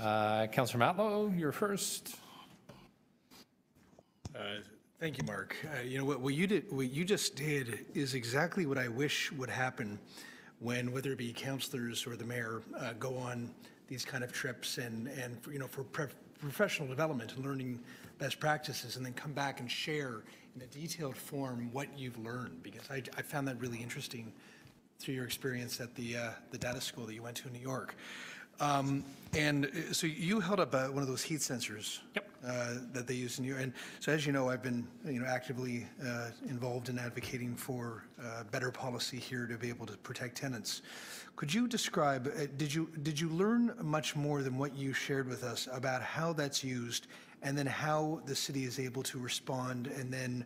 Councillor Matlow, you're first. Thank you, Mark. You know what you just did is exactly what I wish would happen when, whether it be councillors or the mayor, go on these kind of trips and for, for professional development and learning best practices, and then come back and share in a detailed form what you've learned, because I found that really interesting through your experience at the data school that you went to in New York. And so you held up one of those heat sensors. Yep. That they use in New York. And so, as you know, I've been actively involved in advocating for better policy here to be able to protect tenants. Could you describe? Did you learn much more than what you shared with us about how that's used, and then how the city is able to respond and then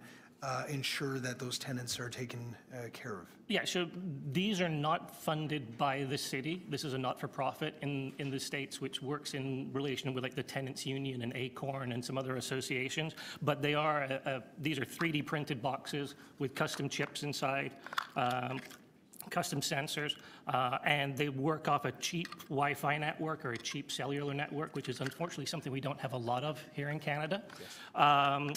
ensure that those tenants are taken care of? Yeah, so these are not funded by the city. This is a not-for-profit in the States, which works in relation with like the Tenants Union and ACORN and some other associations. But they are, these are 3D printed boxes with custom chips inside, custom sensors, and they work off a cheap Wi-Fi network or a cheap cellular network, which is unfortunately something we don't have a lot of here in Canada. Yes.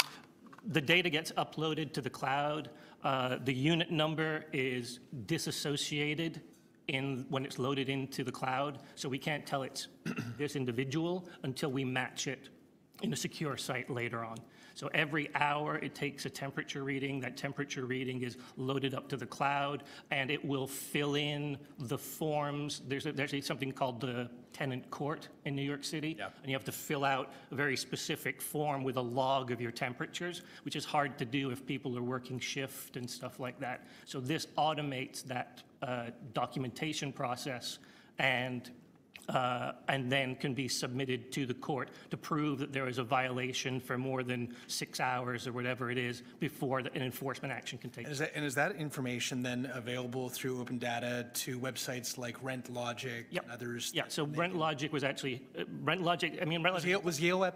The data gets uploaded to the cloud. The unit number is disassociated when it's loaded into the cloud, so we can't tell it's this individual until we match it in a secure site later on. So every hour it takes a temperature reading. That temperature reading is loaded up to the cloud, and it will fill in the forms. There's actually something called the tenant court in New York City, yeah. And you have to fill out a very specific form with a log of your temperatures, which is hard to do if people are working shift and stuff like that. So this automates that documentation process, and then can be submitted to the court to prove that there is a violation for more than 6 hours or whatever it is before an enforcement action can take place. And is that information then available through open data to websites like RentLogic, yep. and others? Yeah, so RentLogic was actually, RentLogic... Was Yale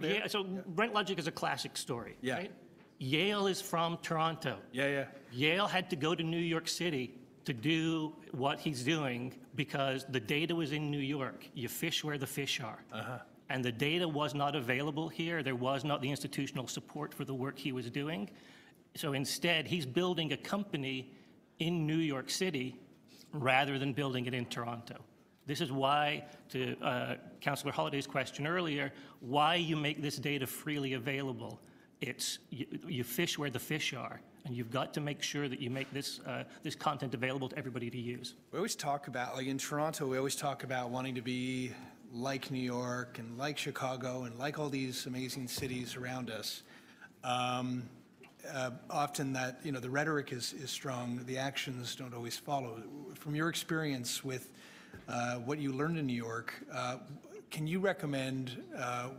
there? Yeah, so RentLogic is a classic story, yeah. Right? Yale is from Toronto. Yeah. Yale had to go to New York City to do what he's doing because the data was in New York. You fish where the fish are. Uh-huh. And the data was not available here. There was not the institutional support for the work he was doing. So instead, he's building a company in New York City rather than building it in Toronto. This is why, to Councillor Holliday's question earlier, why you make this data freely available. It's you fish where the fish are, and you've got to make sure that you make this this content available to everybody to use. We always talk about, like in Toronto, we always talk about wanting to be like New York and like Chicago and like all these amazing cities around us. Often that, the rhetoric is strong, the actions don't always follow. From your experience with what you learned in New York, can you recommend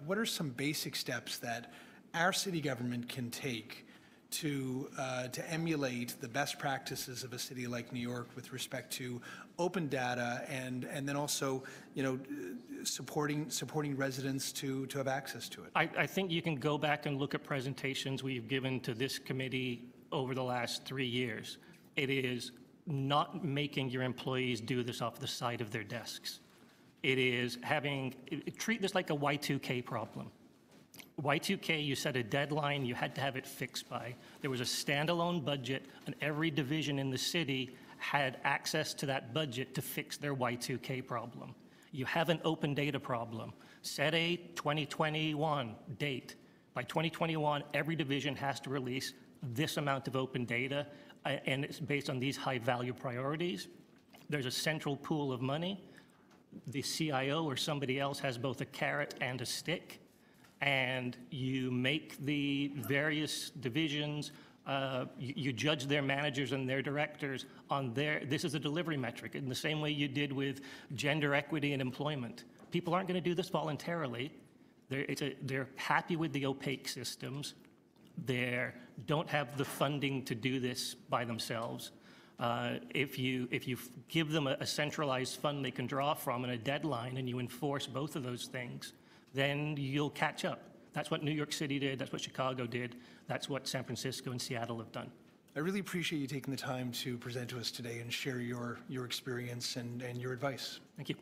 what are some basic steps that our city government can take to emulate the best practices of a city like New York with respect to open data and then also, supporting residents to have access to it? I think you can go back and look at presentations we've given to this committee over the last 3 years. It is not making your employees do this off the side of their desks. It is treat this like a Y2K problem. Y2K, you set a deadline, you had to have it fixed by. There was a standalone budget, and every division in the city had access to that budget to fix their Y2K problem. You have an open data problem. Set a 2021 date. By 2021, every division has to release this amount of open data, and it's based on these high-value priorities. There's a central pool of money. The CIO or somebody else has both a carrot and a stick, and you make the various divisions, you judge their managers and their directors on this is a delivery metric, in the same way you did with gender equity and employment. People aren't going to do this voluntarily. They're happy with the opaque systems. They don't have the funding to do this by themselves. If you give them a centralized fund they can draw from and a deadline, and you enforce both of those things, then you'll catch up. That's what New York City did. That's what Chicago did. That's what San Francisco and Seattle have done. I really appreciate you taking the time to present to us today and share your experience and your advice. Thank you.